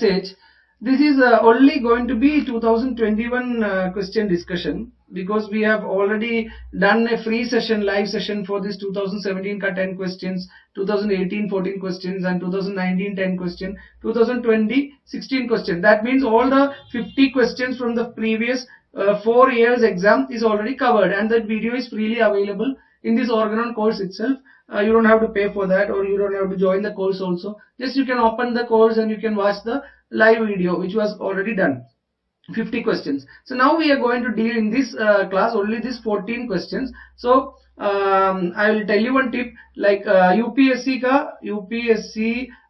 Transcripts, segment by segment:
message. This is only going to be 2021 question discussion, because we have already done a free session, live session for this 2017 ka 10 questions, 2018 14 questions, and 2019 10 question, 2020 16 question. That means all the 50 questions from the previous 4 years exam is already covered, and that video is freely available in this Organon course itself. You don't have to pay for that, or you don't have to join the course also. Just you can open the course and you can watch the live video which was already done, 50 questions. So now we are going to deal in this class only these 14 questions. So I will tell you one tip, like UPSC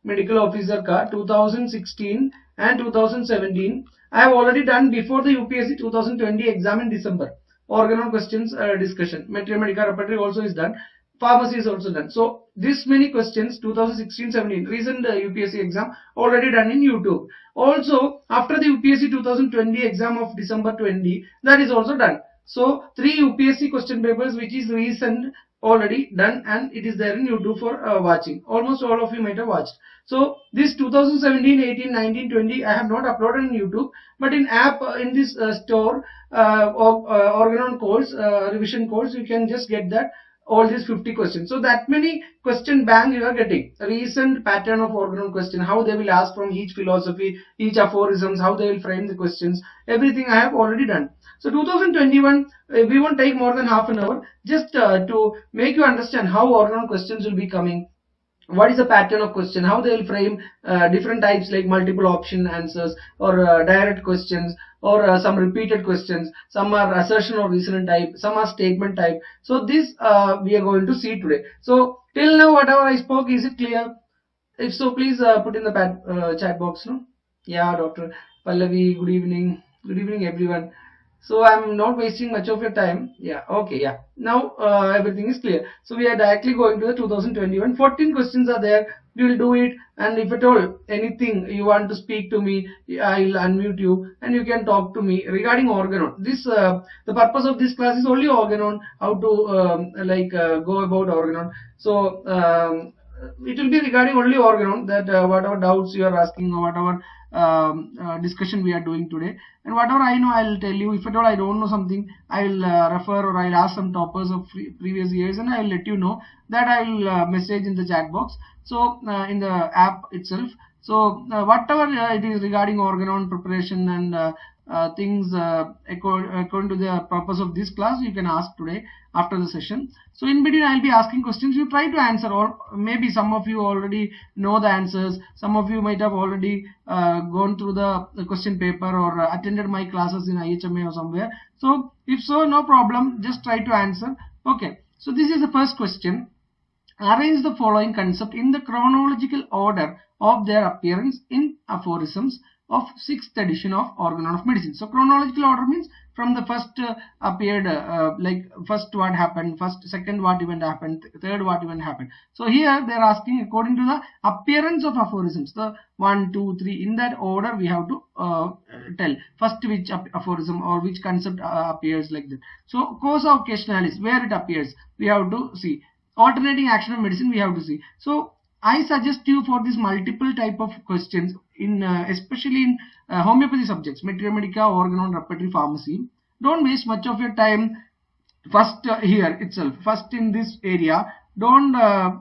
medical officer ka 2016 and 2017 I have already done before the UPSC 2020 exam in December. Organon questions discussion, Medical repertory also is done, pharmacy is also done. So this many questions 2016-17 recent UPSC exam already done in YouTube. Also after the UPSC 2020 exam of December 20, that is also done. So 3 UPSC question papers which is recent already done, and it is there in YouTube for watching. Almost all of you might have watched. So this 2017, 18, 19, 20 I have not uploaded on YouTube, but in app in this store of Organon course, revision course, you can just get that all these 50 questions. So that many question bank you are getting. A recent pattern of Organon question, how they will ask from each philosophy, each aphorisms, how they will frame the questions, everything I have already done. So 2021 we won't take more than half an hour, just to make you understand how Organon questions will be coming. What is the pattern of question, how they will frame different types like multiple option answers, or direct questions, or some repeated questions, some are assertion or reason type, some are statement type. So this we are going to see today. So till now whatever I spoke, is it clear? If so, please put in the chat box. No? Yeah, Dr. Pallavi, good evening. Good evening everyone. So I'm not wasting much of your time. Yeah, okay, yeah. Now everything is clear. So we are directly going to the 2021. 14 questions are there. We will do it, and if at all anything you want to speak to me, I'll unmute you and you can talk to me regarding Organon. This the purpose of this class is only Organon, how to go about Organon. So it will be regarding only Organon, that whatever doubts you are asking, or whatever discussion we are doing today, and whatever I know I'll tell you. If at all I don't know something, I'll refer, or I'll ask some toppers of previous years, and I'll let you know. That I'll message in the chat box, so in the app itself. So whatever it is regarding Organon preparation and things according to the purpose of this class, you can ask today after the session. So in between I'll be asking questions, you try to answer, or maybe some of you already know the answers, some of you might have already gone through the question paper, or attended my classes in IHMA or somewhere. So if so, no problem, just try to answer. Okay, so this is the first question. Arrange the following concept in the chronological order of their appearance in aphorisms of 6th edition of Organon of Medicine. So chronological order means from the first appeared, like first what happened, first, second what event happened, third what event happened. So here they are asking according to the appearance of aphorisms, the 1, 2, 3, in that order we have to tell first which aphorism or which concept appears, like that. So causa occasionalis, where it appears, we have to see. Alternating action of medicine, we have to see. So I suggest you for this multiple type of questions, in especially in homeopathy subjects, Medica, Organon, repertory, pharmacy. Don't waste much of your time first here itself, first in this area. Don't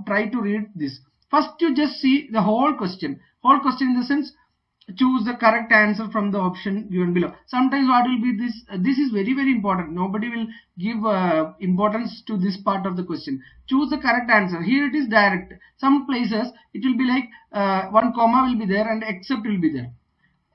try to read this. First you just see the whole question in the sense, choose the correct answer from the option given below. Sometimes what will be this is very, very important. Nobody will give importance to this part of the question. Choose the correct answer. Here it is direct. Some places it will be like one comma will be there and except will be there,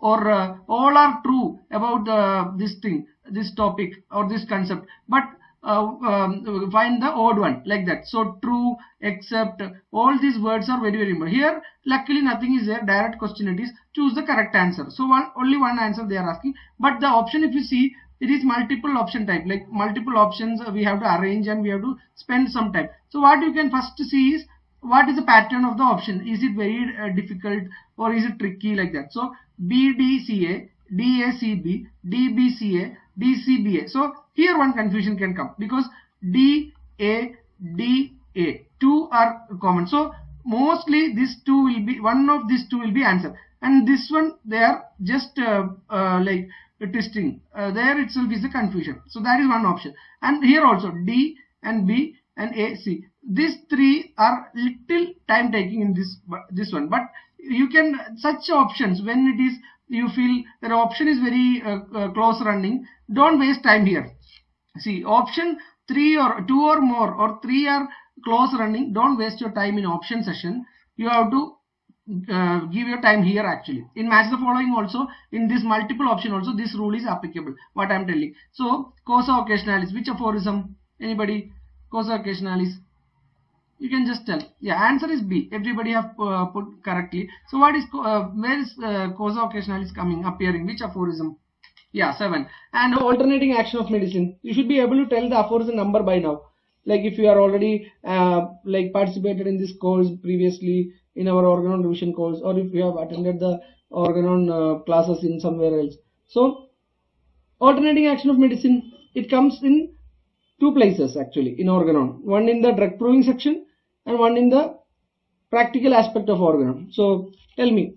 or all are true about this thing, this topic or this concept, but find the odd one, like that. So true, except, all these words are very, very important. Here luckily nothing is there, direct question it is. Choose the correct answer. So only one answer they are asking, but the option, if you see, it is multiple option type, like multiple options we have to arrange and we have to spend some time. So what you can first see is, what is the pattern of the option? Is it very difficult or is it tricky, like that? So BDCA, DACB, DBCA, DCBA. So here one confusion can come, because DA, DA, two are common. So mostly this two will be, one of these two will be answer. and this one they are just like twisting. There itself is the confusion. So that is one option. And here also D and B and A, C. These three are little time taking in this one, but you can such options when it is you feel that option is very close running, don't waste time here. See, option 3 or 2 or more or 3 are close running, don't waste your time in option session. You have to give your time here actually. In match the following also, in this multiple option also, this rule is applicable, what I am telling. So, causa occasionalis, which aphorism? Anybody? Causa occasionalis. You can just tell. Yeah, answer is B. Everybody have put correctly. So, what is where is causa occasionalis coming, appearing? Which aphorism? Yeah, 7. And alternating action of medicine. You should be able to tell the aphorism number by now. Like if you are already like participated in this course previously in our Organon revision course, or if you have attended the Organon classes in somewhere else. So, alternating action of medicine, it comes in 2 places actually in Organon. One in the drug proving section and one in the practical aspect of Organon. So, tell me.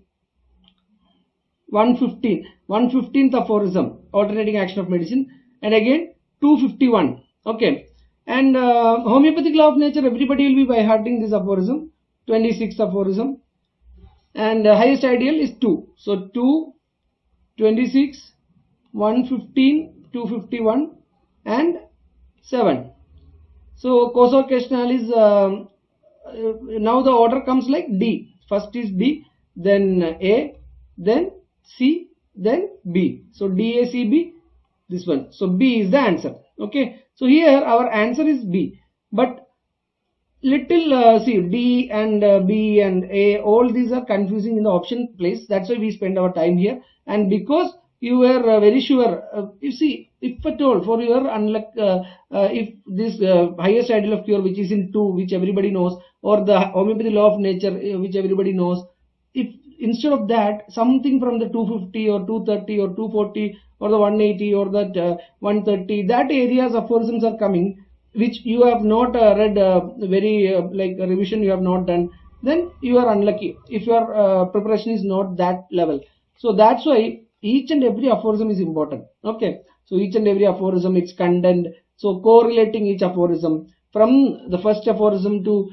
115th aphorism, alternating action of medicine, and again 251. Okay, and homeopathic law of nature, everybody will be by hearting this aphorism. 26th aphorism, and highest ideal is 2. So 2, 26, 115, 251, and 7. So causa occasionalis, now the order comes like D. First is D, then A, then C, then B. So D, A, C, B, this one. So B is the answer. Okay. So here our answer is B. But little see D and B and A, all these are confusing in the option place. That's why we spend our time here. And because you were very sure, you see, if at all for your unluck, if this highest ideal of cure, which is in 2, which everybody knows, or the homeopathy law of nature, which everybody knows, if instead of that something from the 250 or 230 or 240 or the 180 or that 130, that areas aphorisms are coming, which you have not read very like a revision you have not done, then you are unlucky if your preparation is not that level. So that's why each and every aphorism is important. Okay, so each and every aphorism, its content, so correlating each aphorism from the first aphorism to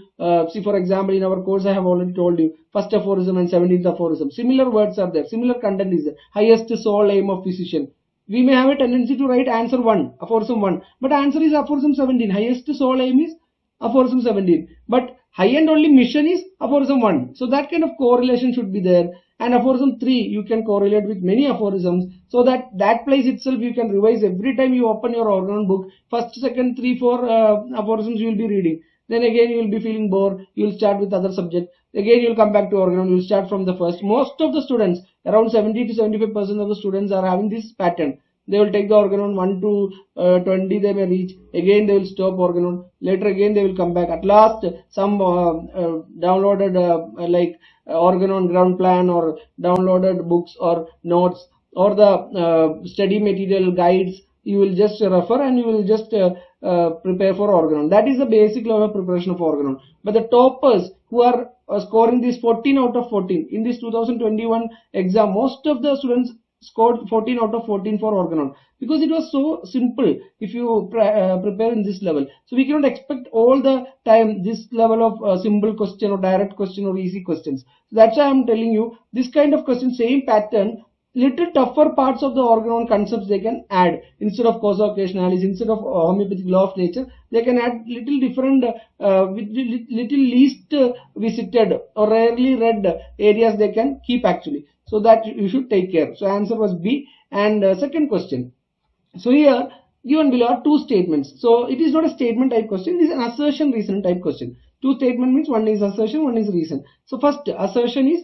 see, for example, in our course I have already told you first aphorism and 17th aphorism, similar words are there, similar content is there. Highest sole aim of physician, we may have a tendency to write answer 1, aphorism 1, but answer is aphorism 17. Highest sole aim is aphorism 17, but high end only mission is aphorism 1. So that kind of correlation should be there. And aphorism 3 you can correlate with many aphorisms, so that place itself you can revise every time you open your Organon book. First, second, 3, 4 aphorisms you will be reading. Then again you will be feeling bored, you will start with other subject. Again you will come back to Organon, you will start from the first. Most of the students, around 70 to 75% of the students are having this pattern. They will take the Organon 1 to 20, they may reach. Again they will stop Organon. Later again they will come back. At last some downloaded like Organon ground plan or downloaded books or notes or the study material guides, you will just refer and you will just prepare for Organon. That is the basic level of preparation of Organon. But the toppers who are scoring this 14 out of 14 in this 2021 exam, most of the students scored 14 out of 14 for Organon, because it was so simple if you prepare in this level. So we cannot expect all the time this level of simple question or direct question or easy questions. So that's why I am telling you this kind of question, same pattern, little tougher parts of the Organon concepts they can add. Instead of causa occasionalis, instead of homeopathic law of nature, they can add little different little least visited or rarely read areas they can keep actually. So that you should take care. So answer was B. And second question. So here given below are 2 statements. So it is not a statement type question, it is an assertion reason type question. 2 statement means one is assertion, one is reason. So first assertion is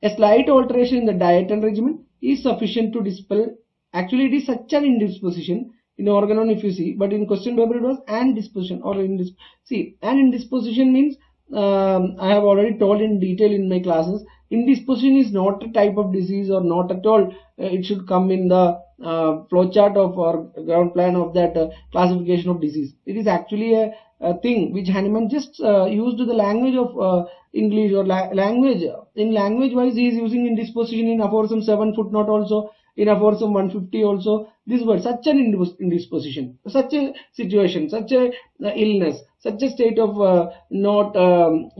a slight alteration in the diet and regimen is sufficient to dispel. Actually it is such an indisposition in Organon if you see, but in question paper it was an disposition or see, an indisposition means I have already told in detail in my classes Indisposition is not a type of disease or not at all. It should come in the flowchart of or ground plan of that classification of disease. It is actually a thing which Hahnemann just used the language of English or language. In language wise, he is using indisposition in aphorism 7 footnote also, in aphorism 150 also. This word, such an indisposition, such a situation, such a illness, such a state of not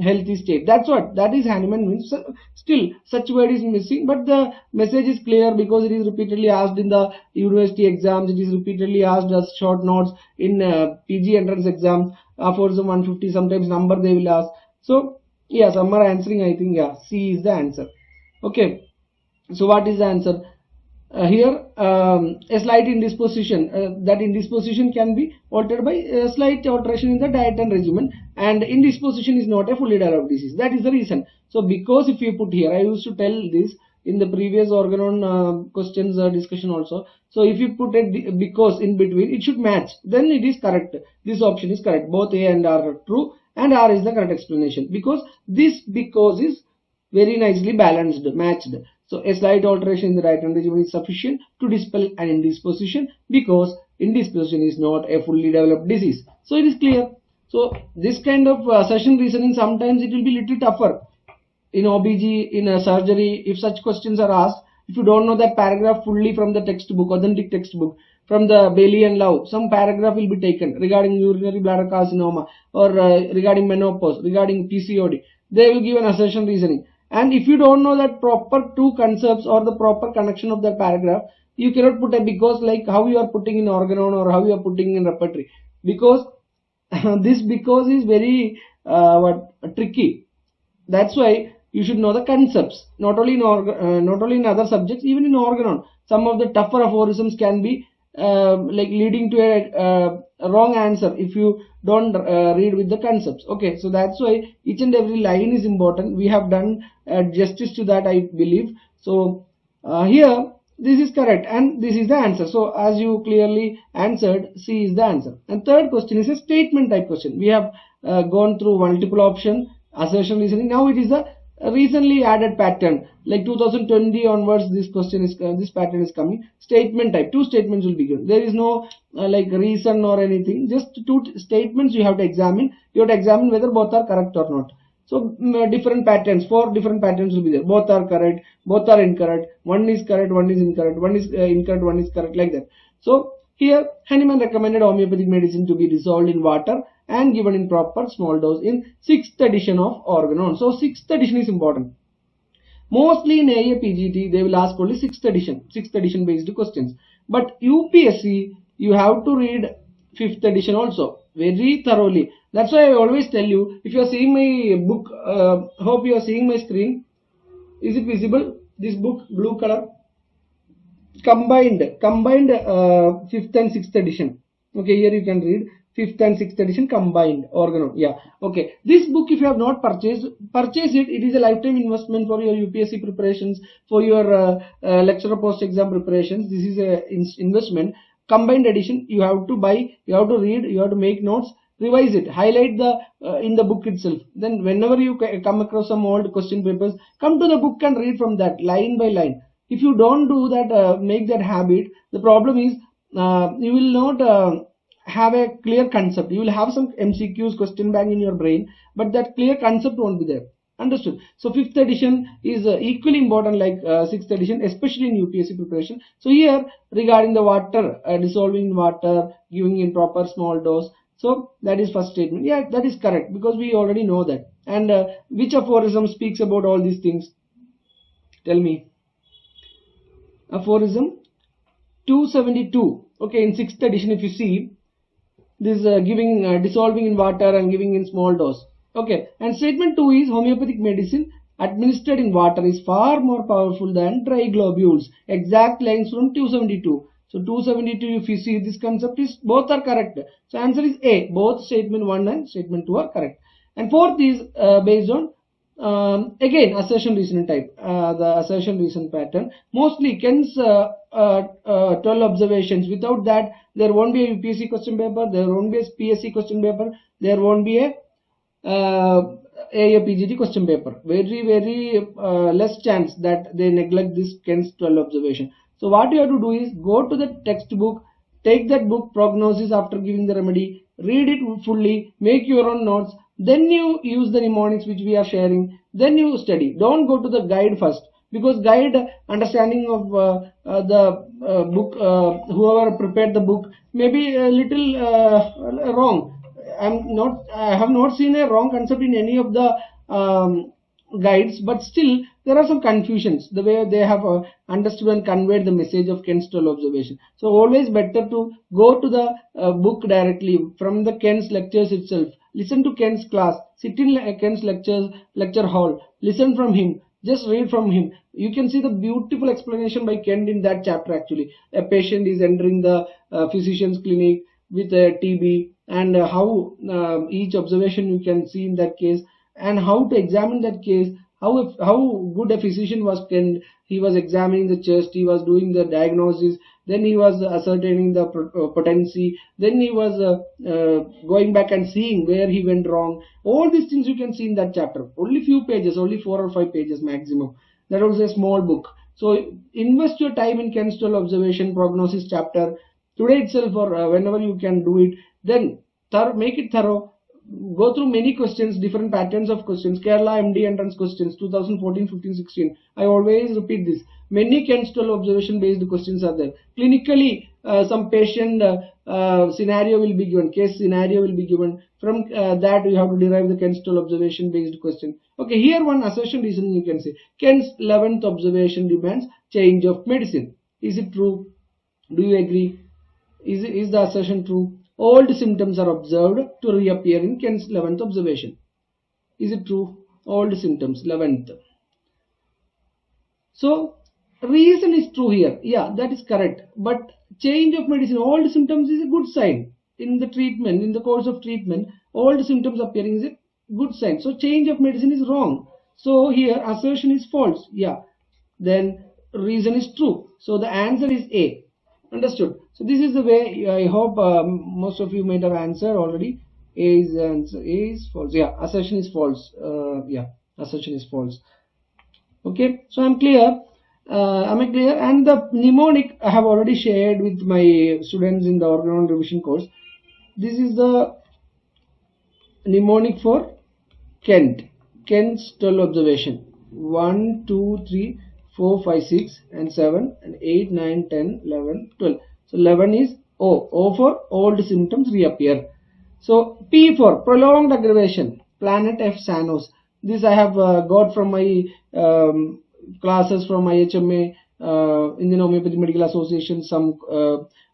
healthy state. That's what that is Hahnemann means. Still, such word is missing, but the message is clear because it is repeatedly asked in the university exams. It is repeatedly asked as short notes in PG entrance exams. Aphorism 150, sometimes number they will ask. So yeah, some are answering. I think yeah, C is the answer. Okay. So what is the answer? Here a slight indisposition, that indisposition can be altered by a slight alteration in the diet and regimen, and indisposition is not a fully developed disease. That is the reason. So because if you put here, I used to tell this in the previous Organon questions discussion also. So if you put a because in between, it should match, then it is correct. This option is correct. Both A and R are true, and R is the correct explanation, because this because is very nicely balanced, matched. So a slight alteration in the diet and regimen is sufficient to dispel an indisposition, because indisposition is not a fully developed disease. So it is clear. So this kind of session reasoning, sometimes it will be little tougher in OBG, in a surgery. If such questions are asked, if you don't know that paragraph fully from the textbook, authentic textbook, from the Bailey and Love, some paragraph will be taken regarding urinary bladder carcinoma, or regarding menopause, regarding PCOD. They will give an assertion reasoning. And if you don't know that proper two concepts or the proper connection of that paragraph, you cannot put a because like how you are putting in Organon or how you are putting in repertory. Because this because is very tricky. That's why you should know the concepts. Not only in other subjects, even in Organon, some of the tougher aphorisms can be like leading to a wrong answer if you don't read with the concepts. Okay, so that's why each and every line is important. We have done justice to that, I believe. So here this is correct and this is the answer. So as you clearly answered, C is the answer. And third question is a statement type question. We have gone through multiple option, assertion reasoning. Now it is a recently added pattern, like 2020 onwards. This question is this pattern is coming. Statement type, two statements will be given. There is no like reason or anything, just two statements you have to examine. You have to examine whether both are correct or not. So different patterns, 4 different patterns will be there. Both are correct, both are incorrect, one is correct, one is incorrect, one is incorrect, one is correct, like that. So here Hahnemann recommended homeopathic medicine to be dissolved in water and given in proper small dose in 6th edition of Organon. So 6th edition is important. Mostly in AIAPGET they will ask only 6th edition based questions. But UPSC you have to read 5th edition also very thoroughly. That's why I always tell you, if you are seeing my book, hope you are seeing my screen. Is it visible? This book, blue color, combined 5th and 6th edition. Okay, here you can read 5th and 6th edition combined Organon. Yeah. Okay. This book, if you have not purchase it. It is a lifetime investment for your UPSC preparations, for your lecturer post exam preparations. This is a investment. Combined edition, you have to buy, you have to read, you have to make notes, revise it, highlight the in the book itself. Then whenever you come across some old question papers, come to the book and read from that line by line. If you don't do that, make that habit, the problem is you will not have a clear concept. You will have some MCQs, question bank in your brain, but that clear concept won't be there. Understood? So 5th edition is equally important like 6th edition, especially in UPSC preparation. So here regarding the water, dissolving in water, giving in proper small dose. So that is first statement. Yeah, that is correct because we already know that. And which aphorism speaks about all these things? Tell me. Aphorism 272. Okay, in 6th edition, if you see this giving dissolving in water and giving in small dose. Okay, and statement 2 is homeopathic medicine administered in water is far more powerful than dry globules. Exact lines from 272. So 272, if you see this concept is both are correct. So answer is A. Both statement 1 and statement 2 are correct. And fourth is based on again assertion reason type. The assertion reason pattern. Mostly Ken's 12 observations. Without that, there won't be a UPSC question paper. There won't be a PSC question paper. There won't be a AIAPGT question paper. Very less chance that they neglect this Kent's 12 observation. So what you have to do is go to the textbook, take that book prognosis after giving the remedy, read it fully, make your own notes, then you use the mnemonics which we are sharing, then you study. Don't go to the guide first, because guide understanding of the book, whoever prepared the book may be a little wrong. I have not seen a wrong concept in any of the guides, but still there are some confusions the way they have understood and conveyed the message of Kent's 12 observation. So always better to go to the book directly from the Kent's lectures itself. Listen to Kent's class, sit in Kent's lecture hall, listen from him, just read from him. You can see the beautiful explanation by Kent in that chapter. Actually, a patient is entering the physician's clinic with a TB, and how each observation you can see in that case, and how to examine that case, how good a physician was Kent. He was examining the chest, he was doing the diagnosis, then he was ascertaining the potency, then he was going back and seeing where he went wrong. All these things you can see in that chapter. Only few pages, only 4 or 5 pages maximum. That was a small book. So invest your time in Kent's 12 observation prognosis chapter today itself, or whenever you can do it. Then make it thorough. Go through many questions, different patterns of questions. Kerala MD entrance questions 2014, 15, 16. I always repeat this. Many Kent's 12 observation based questions are there. Clinically, some patient scenario will be given, case scenario will be given. From that you have to derive the Kent's 12 observation based question. Okay, here one assertion reason you can say. Kent's 11th observation demands change of medicine. Is it true? Do you agree? Is the assertion true? Old symptoms are observed to reappear in Kent's 11th observation. Is it true? Old symptoms, 11th. So, reason is true here. Yeah, that is correct. But change of medicine, old symptoms is a good sign. In the treatment, in the course of treatment, old symptoms appearing is a good sign. So, change of medicine is wrong. So, here assertion is false. Yeah. Then, reason is true. So, the answer is A. Understood? So this is the way. I hope most of you might have answered already. A is false. Yeah, assertion is false. Yeah, assertion is false. Okay, so I'm clear. Am I clear? And the mnemonic I have already shared with my students in the Organon revision course. This is the mnemonic for Kent's 12 observation. 1, 2, 3, 4, 5, 6 and 7 and 8, 9, 10, 11, 12. So 11 is O. O for old symptoms reappear. So P for prolonged aggravation. Planet F Sanos. This I have got from my classes from IHMA, Indian Homoeopathy Medical Association, some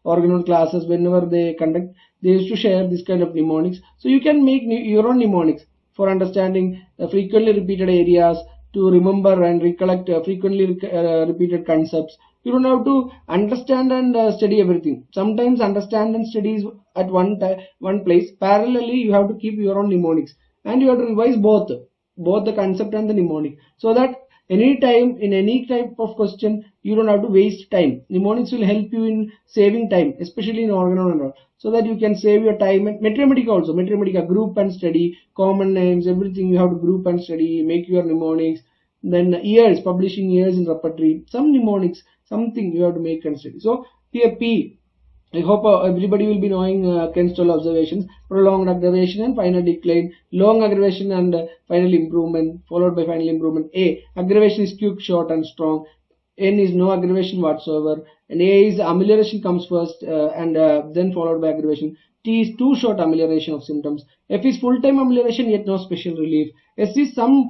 Organon classes. Whenever they conduct, they used to share this kind of mnemonics. So you can make your own mnemonics for understanding frequently repeated areas, to remember and recollect frequently repeated concepts. You don't have to understand and study everything. Sometimes understand and study is at one place. Parallelly, you have to keep your own mnemonics, and you have to revise both the concept and the mnemonic, so that any time in any type of question you don't have to waste time. Mnemonics will help you in saving time, especially in Organon and all, so that you can save your time. And Metromedica also, Metromedica, group and study, common names, everything you have to group and study, make your mnemonics. Then years, publishing years in repertory, some mnemonics, something you have to make and study. So here P, I hope everybody will be knowing Kent's 12 observations. Prolonged aggravation and final decline, long aggravation and final improvement, followed by final improvement. A, aggravation is quick, short and strong. N is no aggravation whatsoever. And A is amelioration comes first and then followed by aggravation. T is too short amelioration of symptoms. F is full-time amelioration yet no special relief. S is some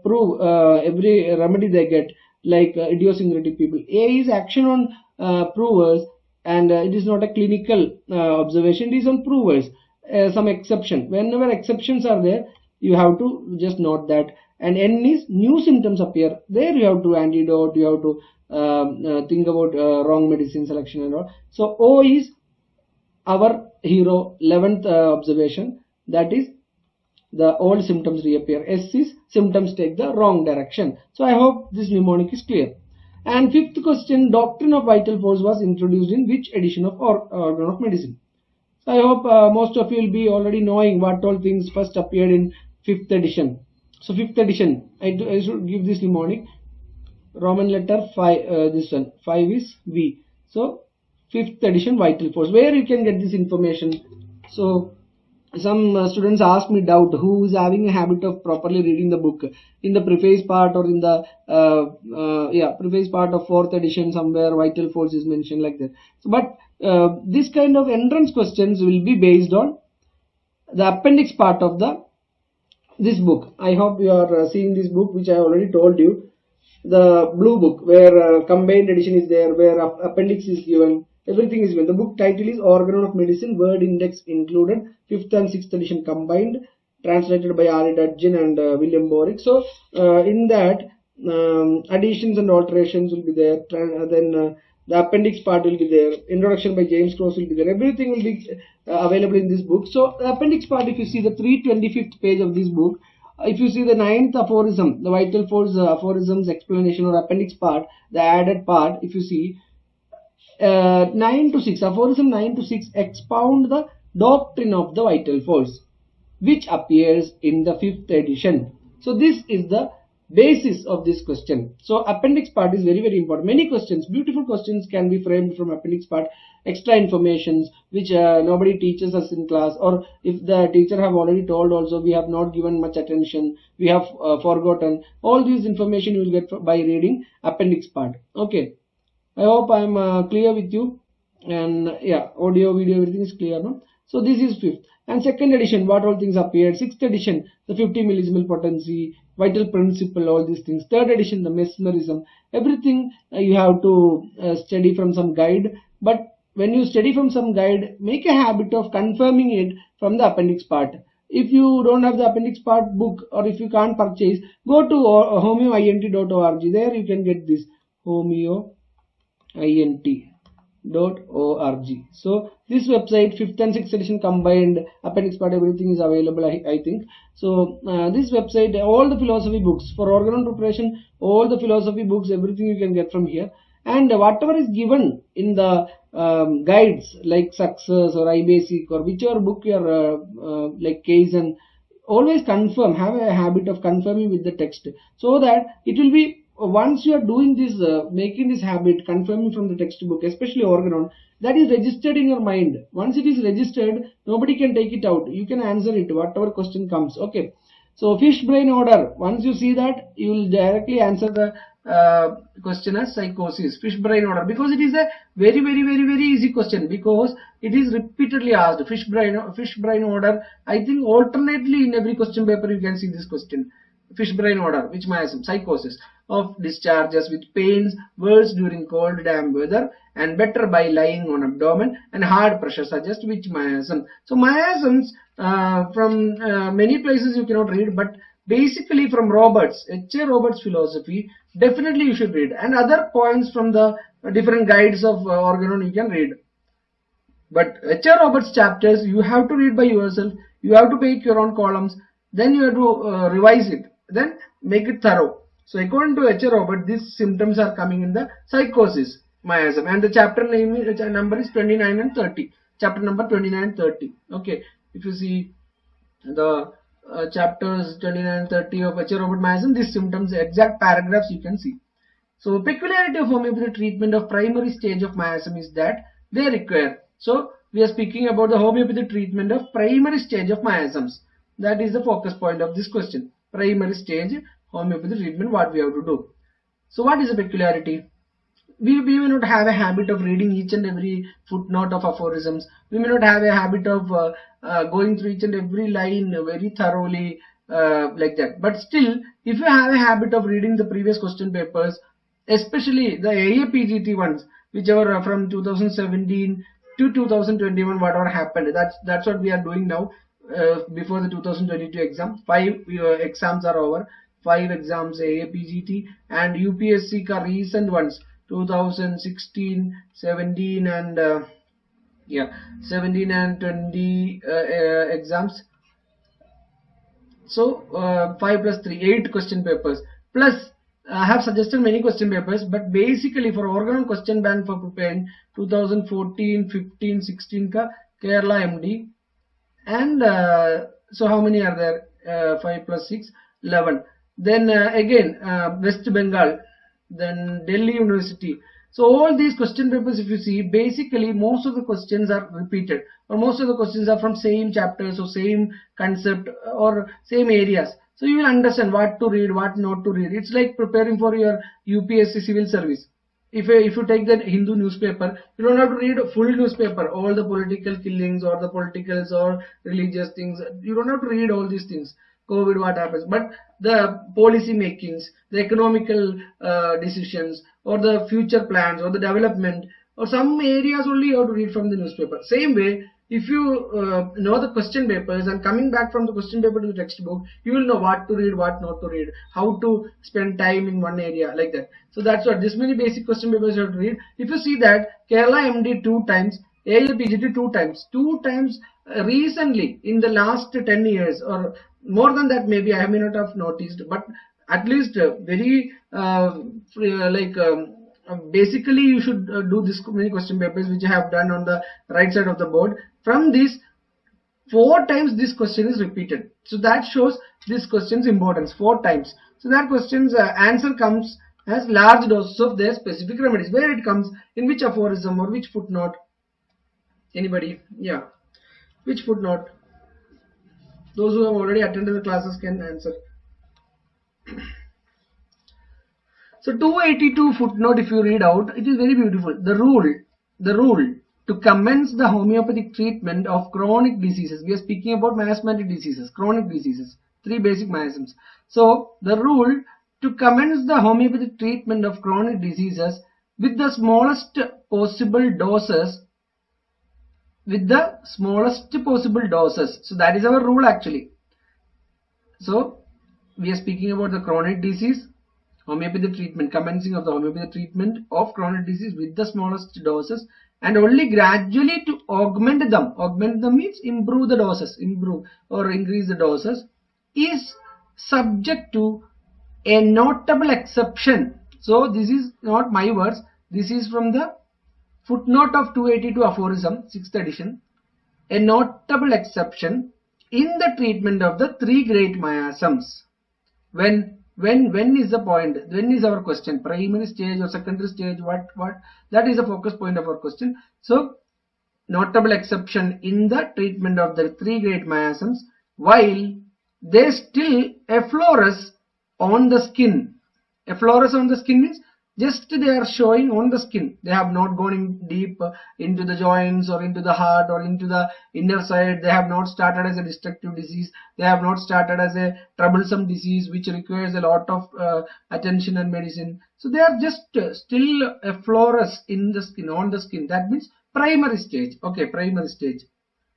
prove every remedy they get, like idiosyncratic people. A is action on provers, and it is not a clinical observation, it is on provers. Some exception. Whenever exceptions are there, you have to just note that. And N is new symptoms appear. There you have to antidote, you have to think about wrong medicine selection and all. So O is our hero, 11th observation, that is the old symptoms reappear. S is symptoms take the wrong direction. So I hope this mnemonic is clear. And fifth question, doctrine of vital force was introduced in which edition of Organon of Medicine? I hope most of you will be already knowing what all things first appeared in 5th edition. So 5th edition, I should give this mnemonic. Roman letter 5, this one 5 is V. So 5th edition vital force, where you can get this information. So some students ask me doubt who is having a habit of properly reading the book in the preface part or in the preface part of 4th edition, somewhere vital force is mentioned like that. So, but this kind of entrance questions will be based on the appendix part of this book. I hope you are seeing this book, which I already told you, the blue book, where combined edition is there, where appendix is given, everything is given. The book title is Organon of Medicine, word index included, 5th and 6th edition combined, translated by R. Dudgeon and William Borick. So in that, additions and alterations will be there. Then the appendix part will be there. Introduction by James Cross will be there. Everything will be available in this book. So the appendix part, if you see the 325th page of this book, if you see the 9th aphorism, the vital force aphorisms explanation or appendix part, the added part, if you see 9 to 6, aphorism 9 to 6 expound the doctrine of the vital force, which appears in the 5th edition. So this is the basis of this question. So appendix part is very, very important. Many questions, beautiful questions can be framed from appendix part. Extra informations which nobody teaches us in class, or if the teacher have already told also, we have not given much attention, we have forgotten. All these information you will get by reading appendix part. Okay, I hope I am clear with you, and yeah, audio, video, everything is clear, no? So this is 5th. And 2nd edition, what all things appeared. 6th edition, the 50 millisievert potency, vital principle, all these things. 3rd edition, the mesmerism, everything you have to study from some guide. But when you study from some guide, make a habit of confirming it from the appendix part. If you don't have the appendix part book, or if you can't purchase, go to homoeopathy.org. There you can get this homoeopathy.org. So this website, 5th and 6th edition combined, appendix part, everything is available, I think. So this website, all the philosophy books for organon preparation, all the philosophy books, everything you can get from here. And whatever is given in the guides like Success or iBasic or whichever book you are like case, and always confirm, have a habit of confirming with the text, so that it will be, once you are doing this, making this habit, confirming from the textbook, especially Organon, that is registered in your mind. Once it is registered, nobody can take it out. You can answer it, whatever question comes. Okay. So fish brain order, once you see that, you will directly answer the question as psychosis, fish brain order, because it is a very, very, very, very easy question, because it is repeatedly asked. Fish brain order, I think alternately in every question paper you can see this question. Fish brain order, which miasm, psychosis of discharges with pains, worse during cold damp weather, and better by lying on abdomen, and hard pressure suggest which miasm. So miasms from many places you cannot read, but basically from Roberts, H.A. Roberts philosophy, definitely you should read, and other points from the different guides of Organon you can read. But H.A. Roberts chapters you have to read by yourself, you have to make your own columns, then you have to revise it, then make it thorough. So according to H.A. Roberts, these symptoms are coming in the psychosis, miasm, and the chapter name is, number is 29 and 30. Chapter number 29 and 30. Okay, if you see the chapters 29 and 30 of H.A. Roberts miasm, these symptoms, exact paragraphs you can see. So peculiarity of homeopathy treatment of primary stage of miasm is that they require. So we are speaking about the homeopathy treatment of primary stage of miasms. That is the focus point of this question. Primary stage homeopathy treatment, what we have to do. So what is the peculiarity? We may not have a habit of reading each and every footnote of aphorisms. We may not have a habit of going through each and every line very thoroughly like that. But still, if you have a habit of reading the previous question papers, especially the AIAPGET ones, which are from 2017 to 2021, whatever happened, that's what we are doing now. Before the 2022 exam, 5 exams are over. 5 exams AIAPGET, and UPSC ka recent ones 2016, 17 and 17 and 20 exams. So 5 plus 3, 8 question papers. Plus I have suggested many question papers, but basically for Organon question bank for preparing 2014, 15, 16 ka Kerala MD, and so how many are there? 5 plus 6, 11. Then again West Bengal, then Delhi University. So all these question papers, if you see, basically most of the questions are repeated, or most of the questions are from same chapters or same concept or same areas. So you will understand what to read, what not to read. It's like preparing for your UPSC civil service. If you take the Hindu newspaper, you don't have to read a full newspaper, all the political killings or the politicals or religious things. You don't have to read all these things. COVID, what happens, but the policy makings, the economical decisions, or the future plans, or the development, or some areas only you have to read from the newspaper. Same way, if you know the question papers and coming back from the question paper to the textbook, you will know what to read, what not to read, how to spend time in one area, like that. So that's what, this many basic question papers you have to read. If you see that Kerala MD 2 times, AIAPGET 2 times recently in the last 10 years or more than that, maybe I may not have noticed, but at least very basically you should do this many question papers which I have done on the right side of the board. From this 4 times this question is repeated, so that shows this question's importance. 4 times. So that question's answer comes as large doses of their specific remedies. Where it comes, in which aphorism or which footnote? Anybody? Yeah, which footnote? Those who have already attended the classes can answer. So 282 footnote, if you read out, it is very beautiful. The rule to commence the homeopathic treatment of chronic diseases. We are speaking about miasmatic diseases, chronic diseases, 3 basic miasms. So the rule to commence the homeopathic treatment of chronic diseases with the smallest possible doses. So that is our rule actually. So we are speaking about the chronic disease, homeopathic treatment, commencing of the homeopathic treatment of chronic disease with the smallest doses, and only gradually to augment them. Augment them means improve the doses, improve or increase the doses, is subject to a notable exception. So this is not my words, this is from the footnote of 282 aphorism, 6th edition. A notable exception in the treatment of the 3 great miasms. When is the point? When is our question? Primary stage or secondary stage? What? That is the focus point of our question. So, notable exception in the treatment of the 3 great miasms while they still effloresce on the skin. Effloresce on the skin means just they are showing on the skin. They have not gone in deep into the joints or into the heart or into the inner side. They have not started as a destructive disease. They have not started as a troublesome disease which requires a lot of attention and medicine. So they are just still effloresce in the skin, on the skin. That means primary stage. Okay, primary stage.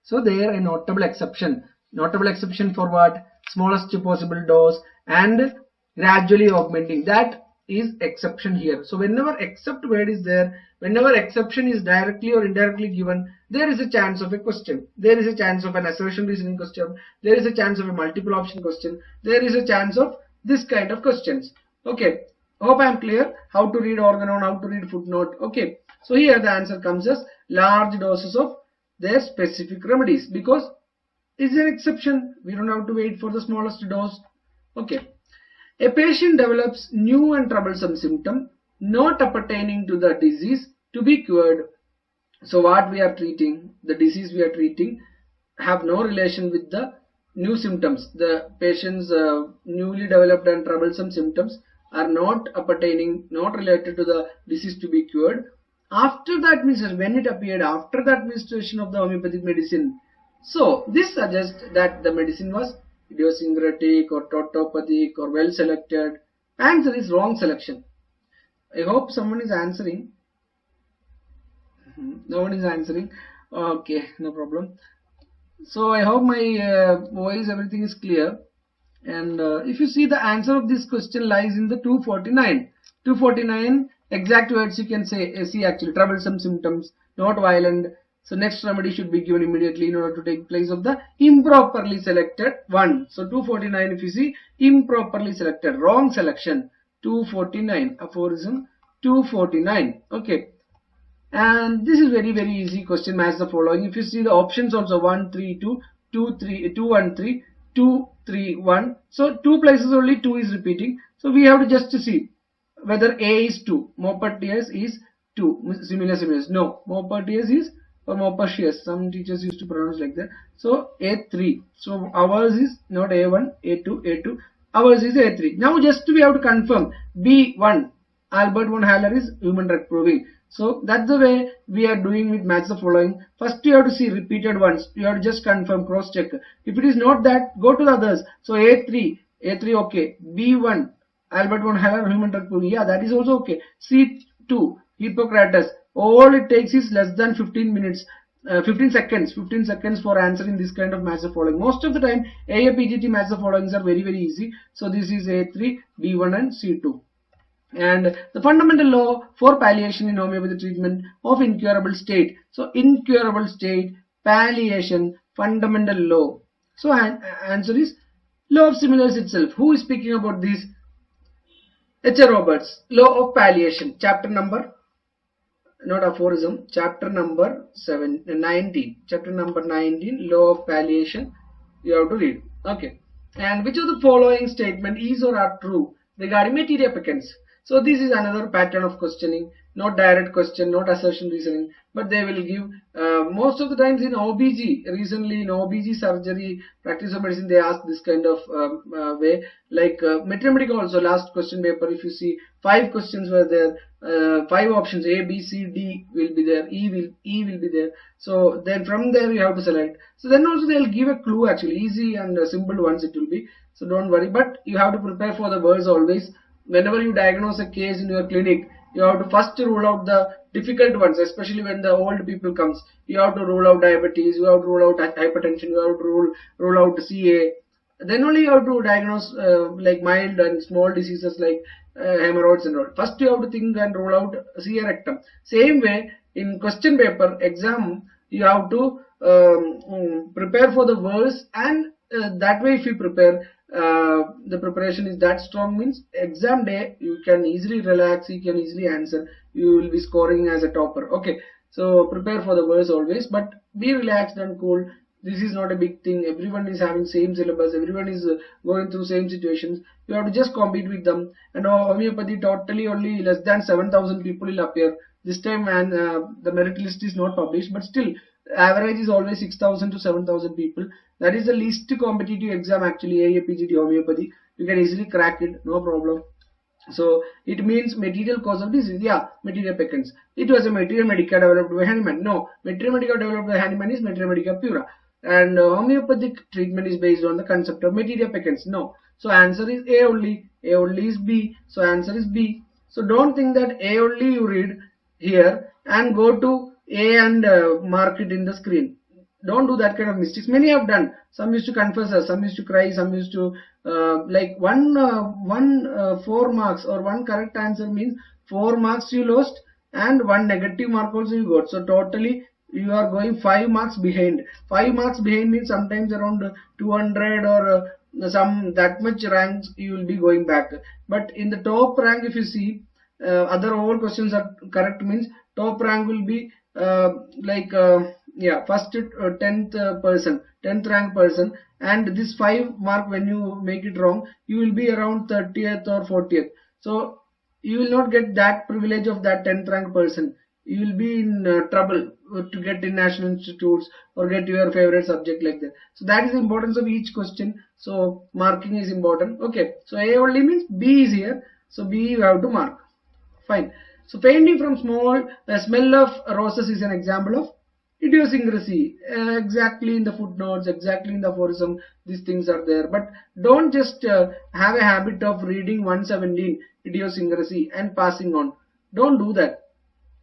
So there a notable exception. Notable exception for what? Smallest possible dose and gradually augmenting. That is exception here. So whenever except word is there, whenever exception is directly or indirectly given, there is a chance of a question. There is a chance of an assertion reasoning question. There is a chance of a multiple option question. There is a chance of this kind of questions. Okay. Hope I am clear how to read organon, how to read footnote. Okay. So here the answer comes as large doses of their specific remedies, because it's an exception. We don't have to wait for the smallest dose. Okay. A patient develops new and troublesome symptom not appertaining to the disease to be cured. So what we are treating, the disease we are treating, have no relation with the new symptoms. The patient's newly developed and troublesome symptoms are not appertaining, not related to the disease to be cured. After the administration, when it appeared after the administration of the homeopathic medicine. So this suggests that the medicine was idiosyncratic or tautopathic or well selected. Answer is wrong selection. I hope someone is answering. No one is answering. Okay, no problem. So I hope my voice, everything is clear. And if you see, the answer of this question lies in the 249. 249 exact words you can say. See actually, troublesome symptoms, not violent. So next remedy should be given immediately in order to take place of the improperly selected one. So 249, if you see, improperly selected, wrong selection. 249, aphorism 249. Okay. And this is very easy question. Match the following. If you see the options also 1 3 2 2 3 2 1 3 2 3 1. So two places only 2 is repeating. So we have to just see whether A is 2, Mopatius is 2, similar. No, Mopatius is, or Mopatius, some teachers used to pronounce like that. So A3. So ours is not A1, A2, ours is A3. Now just we have to confirm B1, Albert von Haller is human drug proving. So that's the way we are doing with match the following. First you have to see repeated ones. You have to just confirm, cross check. If it is not that, go to the others. So A3 okay. B1, Albert von Haller, human drug proving. Yeah, that is also okay. C2, Hippocrates. All it takes is less than 15 minutes. 15 seconds for answering this kind of match the following. Most of the time AIAPGET match the followings are very easy. So this is A3, B1 and C2. And the fundamental law for palliation in homeopathy treatment of incurable state. So incurable state, palliation, fundamental law. So answer is law of similars itself. Who is speaking about this? H.R. Roberts, law of palliation, chapter number, not aphorism, chapter number 19. Chapter number 19, law of palliation, you have to read. Okay. And which of the following statement is or are true regarding materia peccans? So this is another pattern of questioning, not direct question, not assertion reasoning, but they will give most of the times in OBG. Recently in OBG surgery, practice of medicine, they ask this kind of way. Like materia medica also, last question paper, if you see 5 questions were there, 5 options, A, B, C, D will be there, E will be there. So then from there you have to select. So then also they will give a clue actually, easy and simple ones it will be. So don't worry, but you have to prepare for the words always. Whenever you diagnose a case in your clinic, you have to first rule out the difficult ones, especially when the old people comes. You have to rule out diabetes, you have to rule out hypertension, you have to rule out CA. Then only you have to diagnose like mild and small diseases like hemorrhoids and all. First you have to think and rule out CA rectum. Same way in question paper exam, you have to prepare for the worst, and that way if you prepare, the preparation is that strong, means exam day you can easily relax, you can easily answer, you will be scoring as a topper. Okay, so prepare for the worst always, but be relaxed and cool. This is not a big thing. Everyone is having same syllabus, everyone is going through same situations. You have to just compete with them. And homeopathy totally only less than 7,000 people will appear this time, and the merit list is not published, but still average is always 6,000 to 7,000 people. That is the least competitive exam actually, AIAPGET homeopathy. You can easily crack it, no problem. So it means material cause of disease. Yeah, materia peccans. It was a materia medica developed by Hahnemann. No, materia medica developed by Hahnemann is materia medica pura. And homeopathic treatment is based on the concept of materia peccans. No. So answer is A only. A only is B. So answer is B. So don't think that A only you read here and go to A and mark it in the screen. Don't do that kind of mistakes. Many have done. Some used to confess us, some used to cry, some used to like 4 marks or 1 correct answer means 4 marks you lost and 1 negative mark also you got. So totally you are going 5 marks behind. 5 marks behind means sometimes around 200 or some that much ranks you will be going back. But in the top rank, if you see other all questions are correct, means top rank will be yeah, first 10th rank person, and this 5 mark when you make it wrong, you will be around 30th or 40th. So you will not get that privilege of that 10th rank person. You will be in trouble to get in national institutes or get your favorite subject like that. So that is the importance of each question. So marking is important. Okay, so A only means B is here, so B you have to mark. Fine. So fainting from smell of roses is an example of idiosyncrasy. Exactly in the footnotes, exactly in the aphorism, these things are there. But don't just have a habit of reading 117 idiosyncrasy and passing on. Don't do that.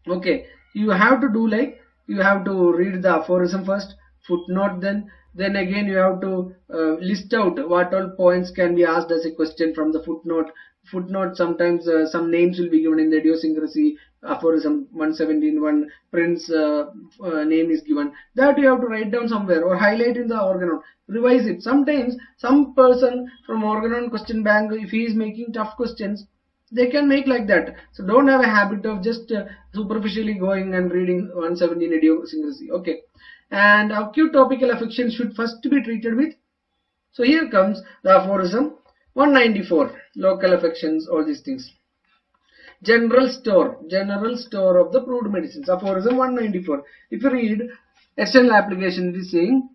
Okay, you have to do like, you have to read the aphorism first, footnote, then again you have to list out what all points can be asked as a question from the footnote. Footnote, sometimes some names will be given in the idiosyncrasy aphorism 117, one prince name is given, that you have to write down somewhere or highlight in the Organon, revise it. Sometimes some person from Organon question bank, if he is making tough questions, they can make like that. So don't have a habit of just superficially going and reading 117 idiosyncrasy. Okay, and acute topical affection should first be treated with. So here comes the aphorism 194, local affections, all these things. General store of the proved medicines, aphorism 194. If you read external application, it is saying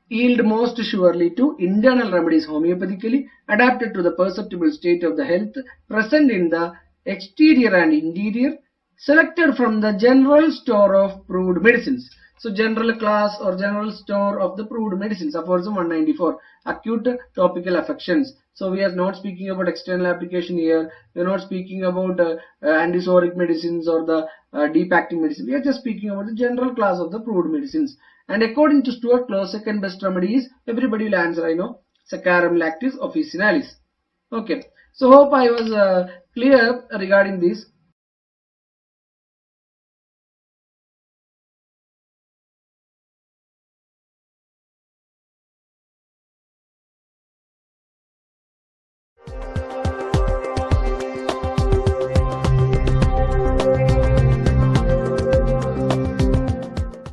yield most surely to internal remedies homeopathically adapted to the perceptible state of the health present in the exterior and interior, selected from the general store of proved medicines. So general class or general store of the proved medicines, aphorism 194, acute topical affections. So we are not speaking about external application here. We are not speaking about antisoric medicines or the deep acting medicine. We are just speaking about the general class of the proved medicines. And according to Stuart Close, second best remedy is, everybody will answer, I know, Saccharum lactis officinalis. Okay, so hope I was clear regarding this.